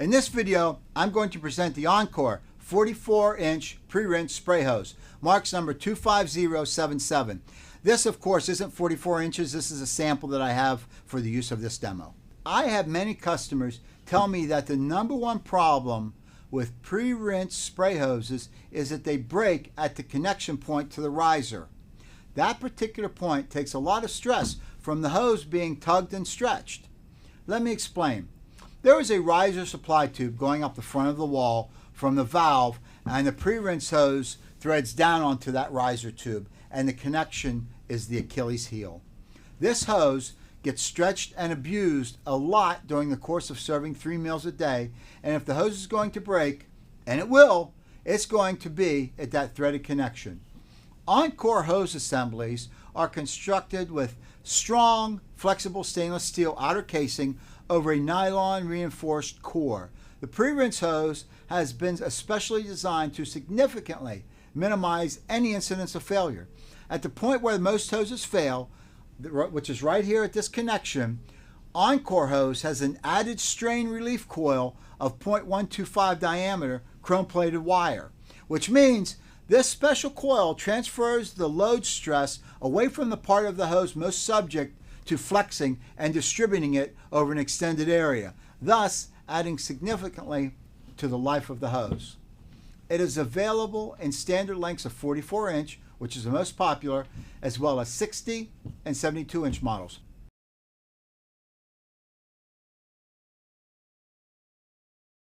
In this video, I'm going to present the Encore 44-inch pre-rinse spray hose, marks number 25077. This, of course, isn't 44 inches. This is a sample that I have for the use of this demo. I have many customers tell me that the number one problem with pre-rinse spray hoses is that they break at the connection point to the riser. That particular point takes a lot of stress from the hose being tugged and stretched. Let me explain. There is a riser supply tube going up the front of the wall from the valve, and the pre-rinse hose threads down onto that riser tube, and the connection is the Achilles heel. This hose gets stretched and abused a lot during the course of serving 3 meals a day, and if the hose is going to break, and it will, it's going to be at that threaded connection. Encore hose assemblies are constructed with strong, flexible stainless steel outer casing over a nylon reinforced core. The pre-rinse hose has been especially designed to significantly minimize any incidence of failure. At the point where most hoses fail, which is right here at this connection, Encore hose has an added strain relief coil of 0.125 diameter chrome-plated wire, which means this special coil transfers the load stress away from the part of the hose most subject to flexing and distributing it over an extended area, thus adding significantly to the life of the hose. It is available in standard lengths of 44 inch, which is the most popular, as well as 60 and 72 inch models.